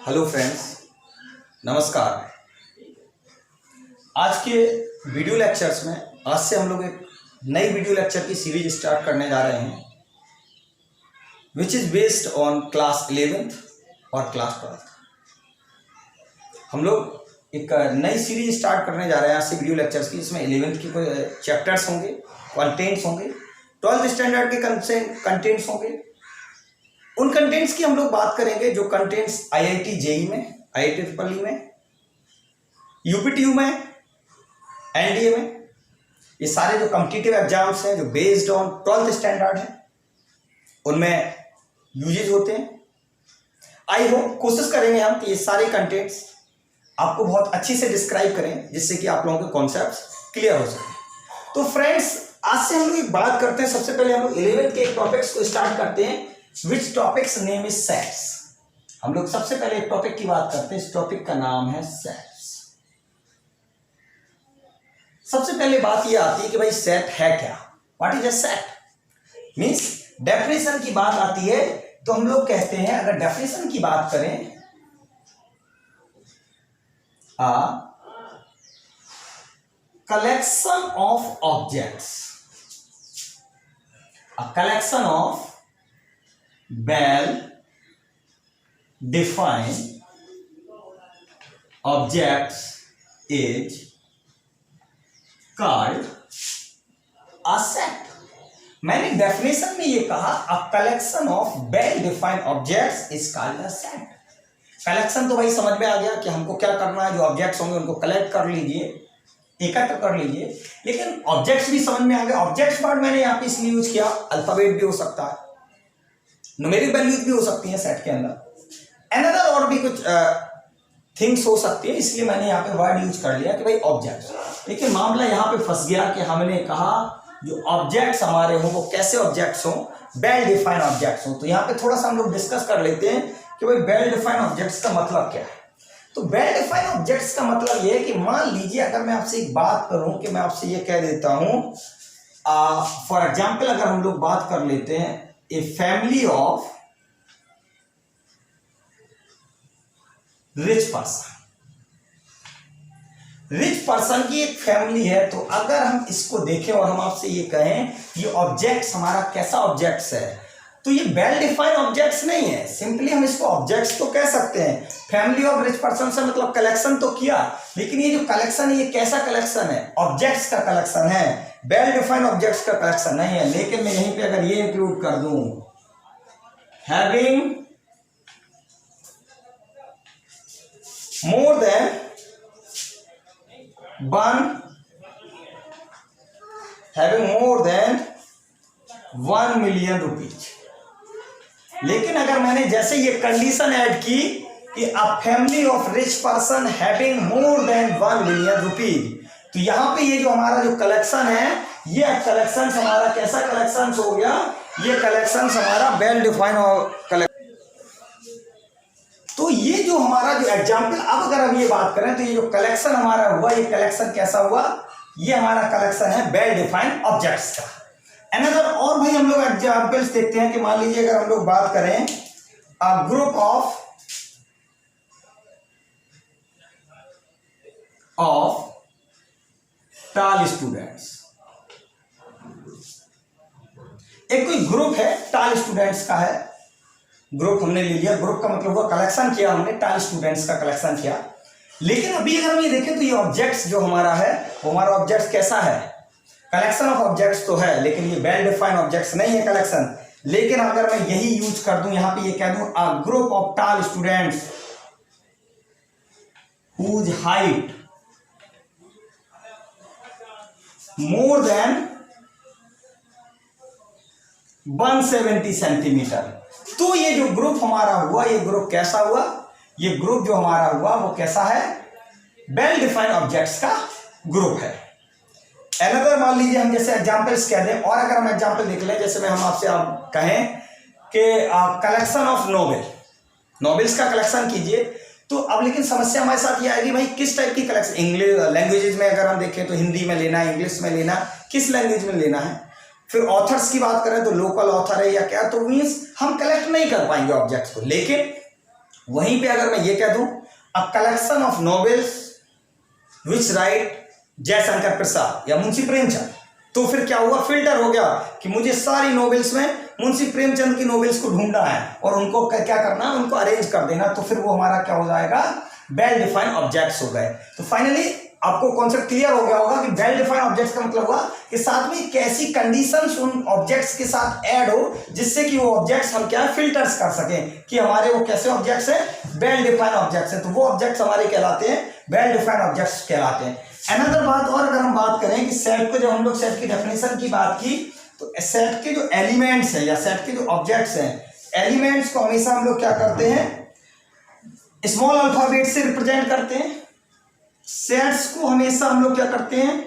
Hello friends, नमस्कार। आज के वीडियो लेक्चर्स में आज से हम लोग एक नई वीडियो लेक्चर की सीरीज स्टार्ट करने जा रहे हैं which is based on class 11th और क्लास 12th। हम लोग एक नई सीरीज स्टार्ट करने जा रहे हैं आज से वीडियो लेक्चर्स की। इसमें 11th की कोई चैप्टर्स होंगे, कंटेंट्स होंगे, 12th स्टैंडर्ड के कंटेंट्स होंगे। उन कंटेंट्स की हम लोग बात करेंगे जो कंटेंट्स IIT JEE में, IIT ट्रिपल में, UPTU में, NDA में, ये सारे जो कॉम्पिटिटिव एग्जाम्स हैं जो बेस्ड ऑन 12th स्टैंडर्ड है उनमें यूजेज होते हैं। आई होप कोशिश करेंगे हम कि ये सारे कंटेंट्स आपको बहुत अच्छी से डिस्क्राइब करें जिससे कि आप लोगों के कॉन्सेप्ट्स क्लियर हो सके। तो फ्रेंड्स, आज से हम लोग एक बात करते हैं। सबसे पहले हम लोग 11th के एक टॉपिक्स को स्टार्ट करते हैं Which topics name is sets। हम लोग सबसे पहले एक टॉपिक की बात करते हैं। इस टॉपिक का नाम है सेट्स। सबसे पहले बात यह आती है कि भाई सेट है क्या, what is a set. Means definition की बात आती है तो हम लोग कहते हैं, अगर डेफिनेशन की बात करें, collection of objects, a collection of well defined objects is called a set। मैंने डेफिनेशन में ये कहा a collection of well defined objects is called a set। Collection तो भाई समझ में आ गया कि हमको क्या करना है, जो ऑब्जेक्ट्स होंगे उनको कलेक्ट कर लीजिए, एकत्र कर लीजिए। लेकिन ऑब्जेक्ट्स भी समझ में आ गया। ऑब्जेक्ट्स वर्ड मैंने यहाँ पे इसलिए यूज किया, अल्फाबेट भी हो सकता है, न्यूमेरिक वैल्यूज भी हो सकती हैं सेट के अंदर, एनदर और भी कुछ थिंग्स हो सकती है, इसलिए मैंने यहाँ पे वर्ड यूज कर लिया कि भाई ऑब्जेक्ट्स। लेकिन मामला यहाँ पे फंस गया कि हमने कहा जो ऑब्जेक्ट्स हमारे हों वो कैसे ऑब्जेक्ट्स हों, वेल डिफाइंड ऑब्जेक्ट्स हों। तो यहाँ पे थोड़ा सा हम लोग डिस्कस कर लेते हैं कि भाई वेल डिफाइंड ऑब्जेक्ट्स का मतलब क्या है। तो वेल डिफाइंड ऑब्जेक्ट्स का मतलब ये है कि मान लीजिए अगर मैं आपसे एक बात करूं कि मैं आपसे ये कह देता हूं, फॉर एग्जाम्पल अगर हम लोग बात कर लेते हैं A family of rich person, rich person की एक फैमिली है। तो अगर हम इसको देखें और हम आपसे ये कहें ये ऑब्जेक्ट्स हमारा कैसा ऑब्जेक्ट्स है, तो ये वेल डिफाइंड ऑब्जेक्ट्स नहीं है। सिंपली हम इसको ऑब्जेक्ट्स तो कह सकते हैं। फैमिली ऑफ रिच पर्सन से मतलब कलेक्शन तो किया, लेकिन ये जो कलेक्शन है ये कैसा कलेक्शन है, ऑब्जेक्ट्स का कलेक्शन है, वेल डिफाइंड ऑब्जेक्ट्स का कलेक्शन नहीं है। लेकिन मैं यहीं पे अगर ये इंक्लूड कर दूं, हैविंग मोर देन $1 million। लेकिन अगर मैंने जैसे ये कंडीशन ऐड की कि a family of rich person having more than $1 million, तो यहां पे ये जो हमारा जो कलेक्शन है ये कलेक्शन हमारा कैसा कलेक्शन हो गया, ये कलेक्शन हमारा वेल डिफाइंड कलेक्शन। तो ये जो हमारा जो एग्जाम्पल, अब अगर हम ये बात करें तो ये जो कलेक्शन हमारा हुआ, ये कलेक्शन कैसा हुआ, ये हमारा कलेक्शन है वेल डिफाइंड ऑब्जेक्ट्स का। अनदर और भाई हम लोग एग्जाम्पल्स देखते हैं कि मान लीजिए अगर हम लोग बात करें अ ग्रुप ऑफ टाल स्टूडेंट्स। एक कोई ग्रुप है टाल स्टूडेंट्स का है, ग्रुप हमने ले लिया, ग्रुप का मतलब हुआ कलेक्शन किया हमने, टाल स्टूडेंट्स का कलेक्शन किया। लेकिन अभी अगर हम ये देखें तो ये ऑब्जेक्ट्स जो हमारा है वो हमारा ऑब्जेक्ट्स कैसा है, कलेक्शन ऑफ ऑब्जेक्ट्स तो है, लेकिन ये वेल डिफाइंड ऑब्जेक्ट्स नहीं है कलेक्शन। लेकिन अगर मैं यही यूज कर दूं, यहां पे ये कह दूं अ ग्रुप ऑफ टाल students whose height more than 170 centimetre, तो ये जो ग्रुप हमारा हुआ, ये ग्रुप कैसा हुआ, ये ग्रुप जो हमारा हुआ वो कैसा है, वेल डिफाइंड ऑब्जेक्ट्स का ग्रुप है। अनदर मान लीजिए हम जैसे एग्जांपल्स कह दें, और अगर हम एग्जांपल देख लें, जैसे में हम आपसे आप कहें कि कलेक्शन ऑफ नॉवेल्स का कलेक्शन कीजिए, तो अब लेकिन समस्या हमारे साथ ये आएगी भाई किस टाइप की कलेक्शन, इंग्लिश लैंग्वेजेस में अगर हम देखें तो हिंदी में लेना, इंग्लिश में लेना, किस लैंग्वेज में लेना है। फिर ऑथर्स की बात करें तो लोकल ऑथर है या क्या, तो मीन्स हम कलेक्ट नहीं कर पाएंगे ऑब्जेक्ट्स को। लेकिन वहीं पे अगर मैं ये कह दूं a collection of novels which write Jaishankar Prasad या मुंशी प्रेमचंद, तो फिर क्या हुआ, फिल्टर हो गया कि मुझे सारी नॉवेल्स में मुंशी प्रेमचंद की नॉवेल्स को ढूंढना है और उनको क्या करना है, उनको अरेंज कर देना, तो फिर वो हमारा क्या हो जाएगा, वेल डिफाइंड ऑब्जेक्ट्स हो गए। तो फाइनली आपको कॉन्सेप्ट क्लियर हो गया होगा कि वेल डिफाइंड ऑब्जेक्ट्स का मतलब हुआ कि साथ में कैसी कंडीशंस उन ऑब्जेक्ट्स के साथ ऐड हो जिससे कि वो ऑब्जेक्ट्स हम क्या फिल्टर्स कर सकें कि हमारे वो कैसे ऑब्जेक्ट्स हैं, वेल डिफाइंड ऑब्जेक्ट्स हैं, तो वो ऑब्जेक्ट्स हमारे कहलाते हैं वेल डिफाइंड ऑब्जेक्ट्स कहलाते हैं। अनदर बात और अगर हम बात करें कि सेट को, जब हम लोग सेट की डेफिनेशन की बात की तो सेट के जो एलिमेंट्स हैं या सेट के जो ऑब्जेक्ट्स हैं, एलिमेंट्स को हमेशा हम लोग क्या करते हैं, स्मॉल अल्फाबेट से रिप्रेजेंट करते हैं। सेट्स को हमेशा हम लोग क्या करते हैं,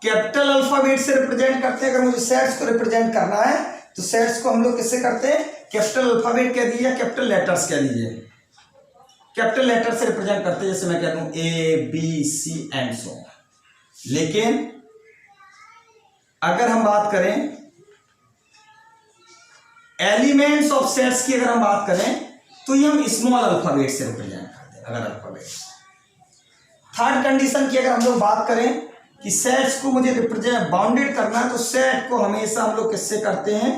कैपिटल अल्फाबेट से रिप्रेजेंट करते हैं। अगर मुझे सेट्स को रिप्रेजेंट करना है तो सेट्स को हम लोग किससे करते हैं, कैपिटल अल्फाबेट कह दीजिए, कैपिटल लेटर्स कह दीजिए, कैपिटल लेटर से रिप्रेजेंट करते हैं, जैसे मैं कह दूं A B C and so. लेकिन अगर हम बात करें एलिमेंट्स ऑफ सेट्स की, अगर हम बात करें तो ये हम स्मॉल अल्फाबेट से रिप्रेजेंट करते हैं। अगर अल्फाबेट थर्ड कंडीशन की अगर हम लोग बात करें कि सेट्स को मुझे रिप्रेजेंट बाउंडेड करना है तो सेट को हमेशा हम लोग किससे करते हैं,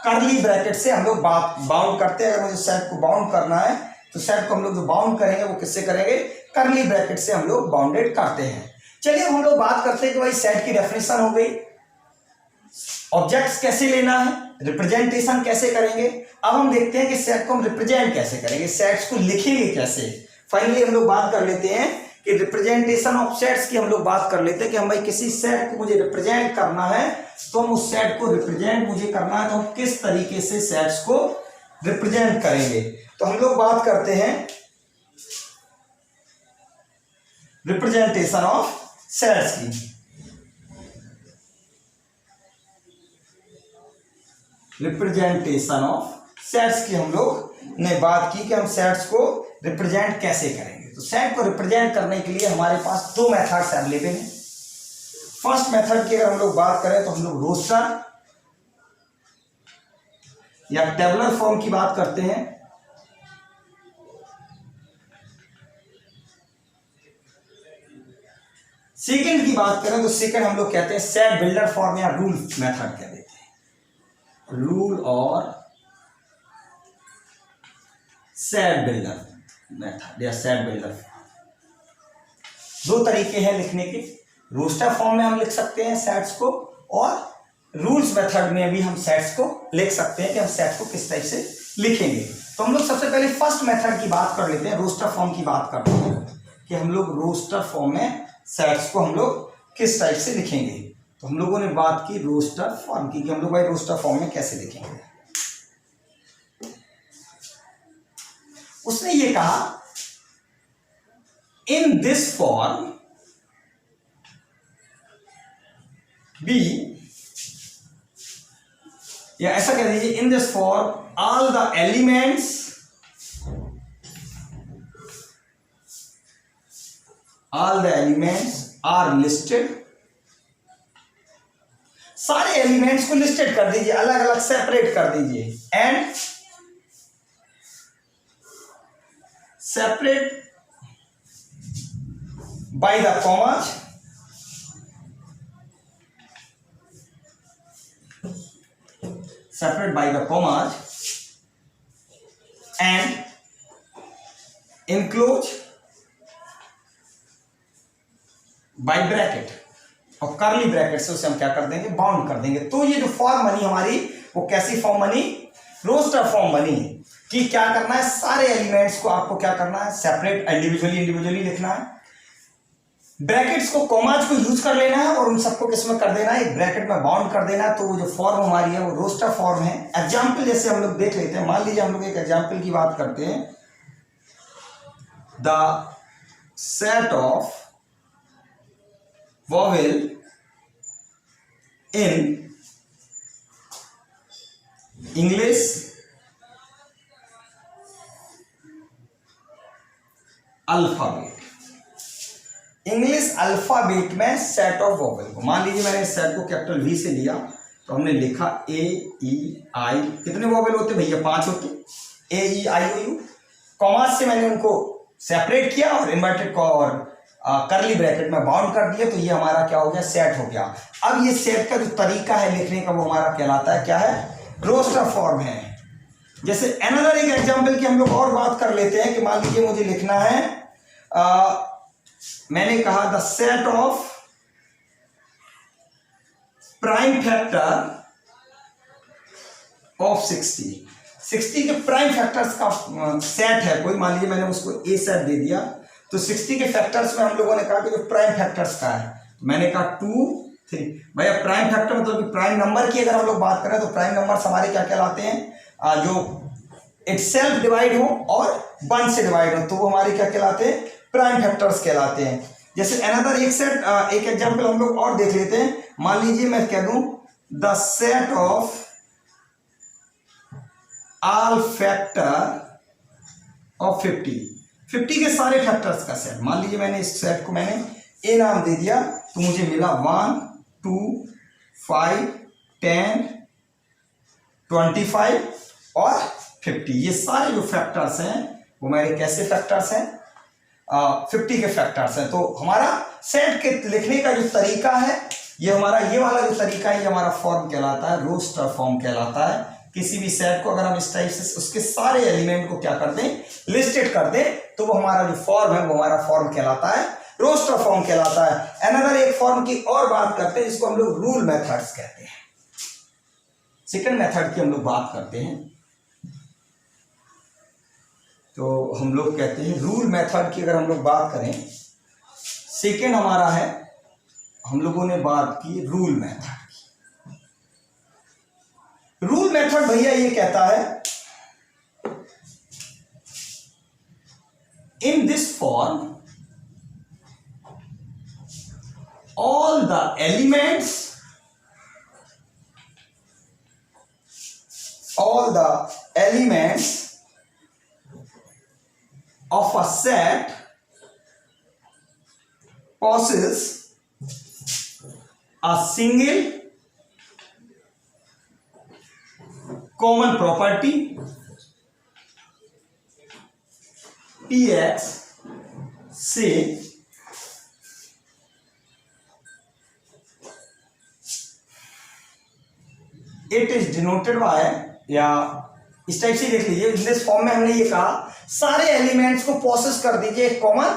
कर्ली ब्रैकेट से हम लोग बाउंड करते हैं। अगर मुझे सेट को बाउंड करना है तो सेट को हम लोग जो बाउंड करेंगे वो किससे करेंगे, कर्ली ब्रैकेट से हम लोग बाउंडेड करते हैं। चलिए अब हम लोग बात करते हैं कि भाई सेट की डेफिनेशन हो गई, ऑब्जेक्ट्स कैसे लेना है, रिप्रेजेंटेशन कैसे करेंगे। अब हम देखते हैं कि सेट को हम रिप्रेजेंट कैसे करेंगे, सेट्स को लिखेंगे कैसे। फाइनली हम लोग बात कर लेते हैं कि रिप्रेजेंटेशन ऑफ सेट्स की हम लोग बात कर लेते हैं कि हम भाई किसी सेट को मुझे रिप्रेजेंट करना है तो हम उस सेट को रिप्रेजेंट मुझे करना है तो हम किस तरीके से सेट्स को रिप्रेजेंट करेंगे। तो हम लोग बात करते हैं रिप्रेजेंटेशन ऑफ सेट्स की। रिप्रेजेंटेशन ऑफ सेट्स की हम लोग ने बात की कि हम सेट्स को रिप्रेजेंट कैसे करेंगे। तो सेट को रिप्रेजेंट करने के लिए हमारे पास दो मेथड्स अवेलेबल हैं। फर्स्ट मेथड की अगर हम लोग बात करें तो हम लोग रोस्टर या टेबुलर फॉर्म की बात करते हैं। सेकंड की बात करें तो सेकंड हम लोग कहते हैं सेट बिल्डर फॉर्म या रूल मेथड कह देते हैं, रूल और सेट बिल्डर मेथड या सेट बिल्डर। दो तरीके हैं लिखने के, रोस्टर फॉर्म में हम लिख सकते हैं सेट्स को और रूल्स मेथड में भी हम सेट्स को लिख सकते हैं कि हम सेट को किस टाइप से लिखेंगे। तो हम लोग सबसे पहले फर्स्ट मेथड की बात कर लेते हैं, रोस्टर फॉर्म की बात करते हैं कि हम लोग रोस्टर फॉर्म में सेट्स को हम लोग किस टाइप से लिखेंगे। तो हम लोगों ने बात की रोस्टर फॉर्म की कि हम लोग भाई रोस्टर फॉर्म में कैसे लिखेंगे। उसने ये कहा इन दिस फॉर्म बी, या ऐसा कह दीजिए in this form all the elements are listed. सारे एलिमेंट्स को लिस्टेड कर दीजिए, अलग अलग सेपरेट कर दीजिए and separate by the commas and enclose by bracket, और कर्ली ब्रैकेट से उसे हम क्या कर देंगे, बाउंड कर देंगे। तो ये जो फॉर्म बनी हमारी वो कैसी फॉर्म बनी, रोस्टर फॉर्म बनी कि क्या करना है, सारे एलिमेंट्स को आपको क्या करना है, सेपरेट इंडिविजुअली लिखना है, ब्रैकेट्स को कॉमाज को यूज कर लेना है और उन सबको किसमें कर देना है, एक ब्रैकेट में बाउंड कर देना है। तो वो जो फॉर्म हमारी है वो रोस्टर फॉर्म है। एग्जाम्पल जैसे हम लोग देख लेते हैं, मान लीजिए हम लोग एक एग्जाम्पल की बात करते हैं, the set of vowel in English alphabet, English alphabet में सेट ऑफ वॉवेल को, मान लीजिए मैंने इस सेट को कैपिटल वी से लिया तो हमने लिखा ए ई आई, कितने वोवेल होते भैया? 5 होते, ए ई आई ओ यू। कॉमा से मैंने उनको सेपरेट किया और इन्वर्टेड और करली ब्रैकेट में बाउंड कर दिया, तो ये हमारा क्या हो गया? सेट हो गया। अब ये सेट का जो तरीका है लिखने का वो हमारा कहलाता है क्या है? रोस्टर फॉर्म है। जैसे अनदर एक एग्जांपल की हम लोग और बात कर लेते हैं कि मान लीजिए मुझे लिखना है मैंने कहा the set of prime factor of 60 के प्राइम फैक्टर्स का सेट है कोई, मान लीजिए मैंने उसको ए सेट दे दिया, तो 60 के फैक्टर्स में हम लोगों ने कहा कि जो प्राइम फैक्टर्स का है, तो मैंने कहा 2 3। भैया प्राइम फैक्टर मतलब कि प्राइम नंबर की अगर हम लोग बात करें तो प्राइम नंबर्स हमारे क्या कहलाते हैं? जो इटसेल्फ डिवाइड हो और 1 से डिवाइड हो, तो वो हमारे क्या कहलाते हैं? प्राइम फैक्टर्स कहलाते हैं। जैसे अनदर एक एग्जांपल हम लोग और देख लेते हैं। मान लीजिए मैं कह दूं the set of all factor of 50 के सारे फैक्टर्स का सेट। मान लीजिए मैंने इस सेट को मैंने ए नाम दे दिया, तो मुझे मिला 1 2 5 10 25 और 50। ये सारे जो फैक्टर्स हैं वो मेरे कैसे फैक्टर्स हैं? 50 के फैक्टर्स हैं। तो हमारा सेट के लिखने का जो तरीका है, ये हमारा ये वाला जो तरीका है, ये हमारा फॉर्म कहलाता है, रोस्टर फॉर्म कहलाता है। किसी भी सेट को अगर हम इस टाइप से उसके सारे एलिमेंट को क्या कर दें? लिस्टेड कर दें, तो वो हमारा जो फॉर्म है वो हमारा फॉर्म कहलाता है, रोस्टर फॉर्म कहलाता है। अनदर एक फॉर्म की और बात करते हैं जिसको हम लोग रूल मेथड्स कहते हैं। सेकंड मेथड की हम लोग बात करते हैं, तो हम लोग कहते हैं रूल मेथड की अगर हम लोग बात करें, सेकंड हमारा है, हम लोगों ने बात की रूल मेथड की। रूल मेथड भैया ये कहता है इन this form all the elements of a set possess a single common property px से इट इज डिनोटेड बाय, या इस टाइप से देख लीजिए, इन दिस फॉर्म में हमने ये कहा सारे एलिमेंट्स को प्रोसेस कर दीजिए एक कॉमन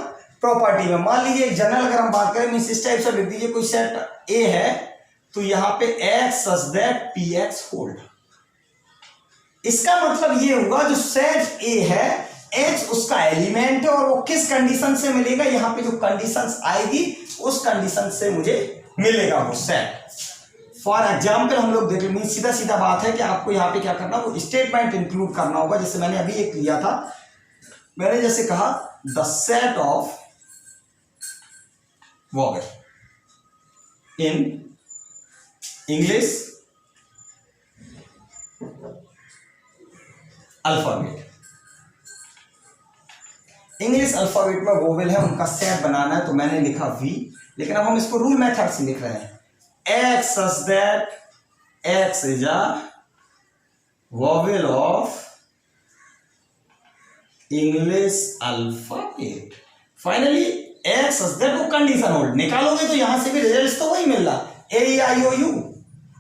प्रॉपर्टी में। मान लीजिए एक जनरल अगर हम बात करें, मींस इस टाइप से लिख दीजिए कोई सेट ए है, तो यहां पे x such that px hold. इसका मतलब ये होगा जो सेट ए है, x उसका एलिमेंट है और वो किस कंडीशन से मिलेगा? यहां पे जो कंडीशंस आएगी उस कंडीशन से मुझे मिलेगा वो सेट। फॉर एग्जाम्पल हम लोग देख मीन सीधा सीधा बात है कि आपको यहाँ पे क्या करना, वो स्टेटमेंट इंक्लूड करना होगा। जैसे मैंने अभी एक लिया था, मैंने जैसे कहा the set of vowel in English alphabet. English alphabet में वोवेल है, उनका सेट बनाना है, तो मैंने लिखा वी। लेकिन अब हम इसको रूल मेथड से लिख रहे हैं, x such that x is a vowel of English alphabet। Finally x such that वो कंडीशन होल्ड निकालोगे तो यहां से भी रिजल्ट तो वही मिल रहा, ए आई ओ यू,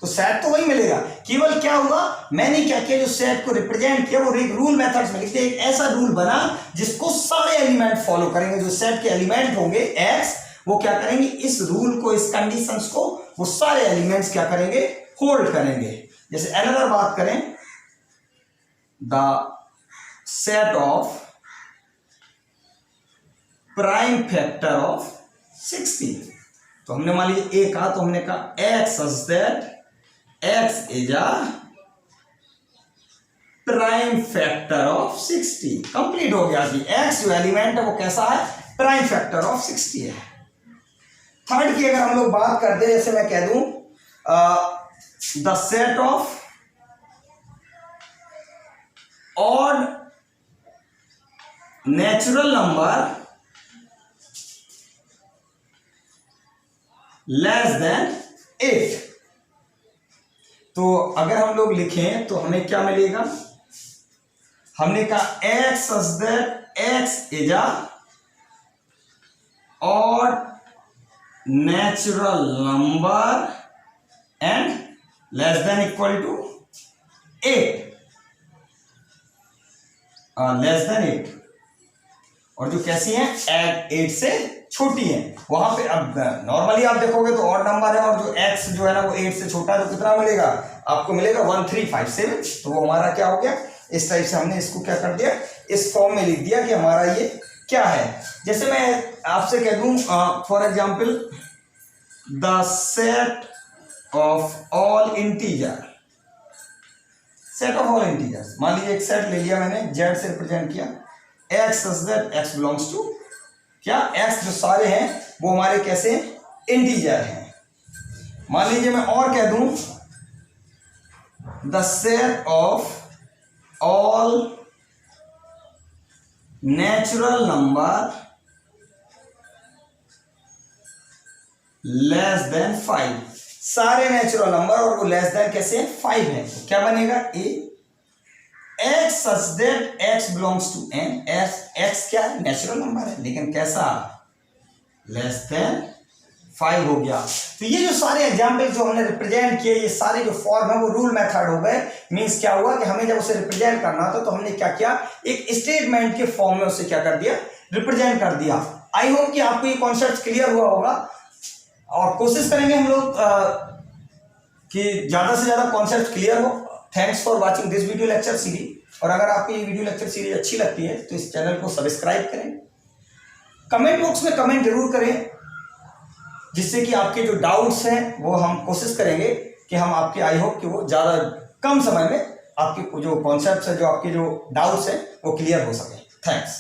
तो सेट तो वही मिलेगा। केवल क्या हुआ, मैंने क्या किया, जो सेट को रिप्रेजेंट किया वो एक रूल मेथड्स में लिखते, एक ऐसा रूल बना जिसको सारे एलिमेंट फॉलो करेंगे। जो सेट के एलिमेंट होंगे x, वो क्या करेंगे, इस रूल को, इस कंडीशंस को वो सारे एलिमेंट्स क्या करेंगे, होल्ड करेंगे। जैसे अनदर बात करें, the set of prime factor of 60, तो हमने मान लीजिए ए कहा, तो हमने कहा x such that x is a prime factor of 60। Complete हो गया कि x जो एलिमेंट है वो कैसा है, प्राइम फैक्टर ऑफ 60 है। थर्ड की अगर हम लोग बात करते हैं, जैसे मैं कह दूं the set of odd natural number less than 8। तो अगर हम लोग लिखें तो हमें क्या मिलेगा, हमने कहा x such that x is a odd natural number and less than equal to 8, less than 8, और जो कैसी है 8 से छोटी है। वहां पे अब नॉर्मली आप देखोगे तो ऑड नंबर है, और जो x जो है ना वो 8 से छोटा है, तो कितना मिलेगा आपको, मिलेगा 1357। तो वो हमारा क्या हो गया, इस टाइप से हमने इसको क्या कर दिया, इस फॉर्म में लिख दिया कि हमारा ये क्या है। जैसे मैं आपसे कह दूं for example the set of all integer, set of all integers, मान लीजिए एक सेट ले लिया मैंने, z से रिप्रेजेंट किया, x such that x belongs to क्या, x जो सारे हैं वो हमारे कैसे इंटीजर हैं। मान लीजिए मैं और कह दूं the set of all natural number less than 5, सारे नेचुरल नंबर और वो लेस देन कैसे हैं 5 है, तो क्या बनेगा ए x such that x belongs to n, x क्या है नेचुरल नंबर है लेकिन कैसा, लेस देन 5 हो गया। तो ये जो सारे एग्जाम्पल जो हमने रिप्रेजेंट किए, ये सारे जो फॉर्म है वो रूल मेथड हो गए। मींस क्या हुआ कि हमें जब उसे रिप्रेजेंट करना था तो हमने क्या किया, एक स्टेटमेंट के फॉर्म में उसे क्या कर दिया, रिप्रेजेंट कर दिया। आई होप कि आपको ये कॉन्सेप्ट क्लियर हुआ होगा, और कोशिश करेंगे हम लोग कि ज़्यादा से ज़्यादा कॉन्सेप्ट क्लियर हो। Thanks for watching this video lecture series, और अगर आपको ये वीडियो लेक्चर सीरीज अच्छी लगती है तो इस चैनल को सब्सक्राइब करें, कमेंट बॉक्स में कमेंट जरूर करें, जिससे कि आपके जो डाउट्स हैं वो हम कोशिश करेंगे कि हम आपके, आई होप कि वो ज़्यादा कम समय में आपके जो कॉन्सेप्ट्स है, जो आपके जो डाउट्स हैं वो क्लियर हो सके। थैंक्स।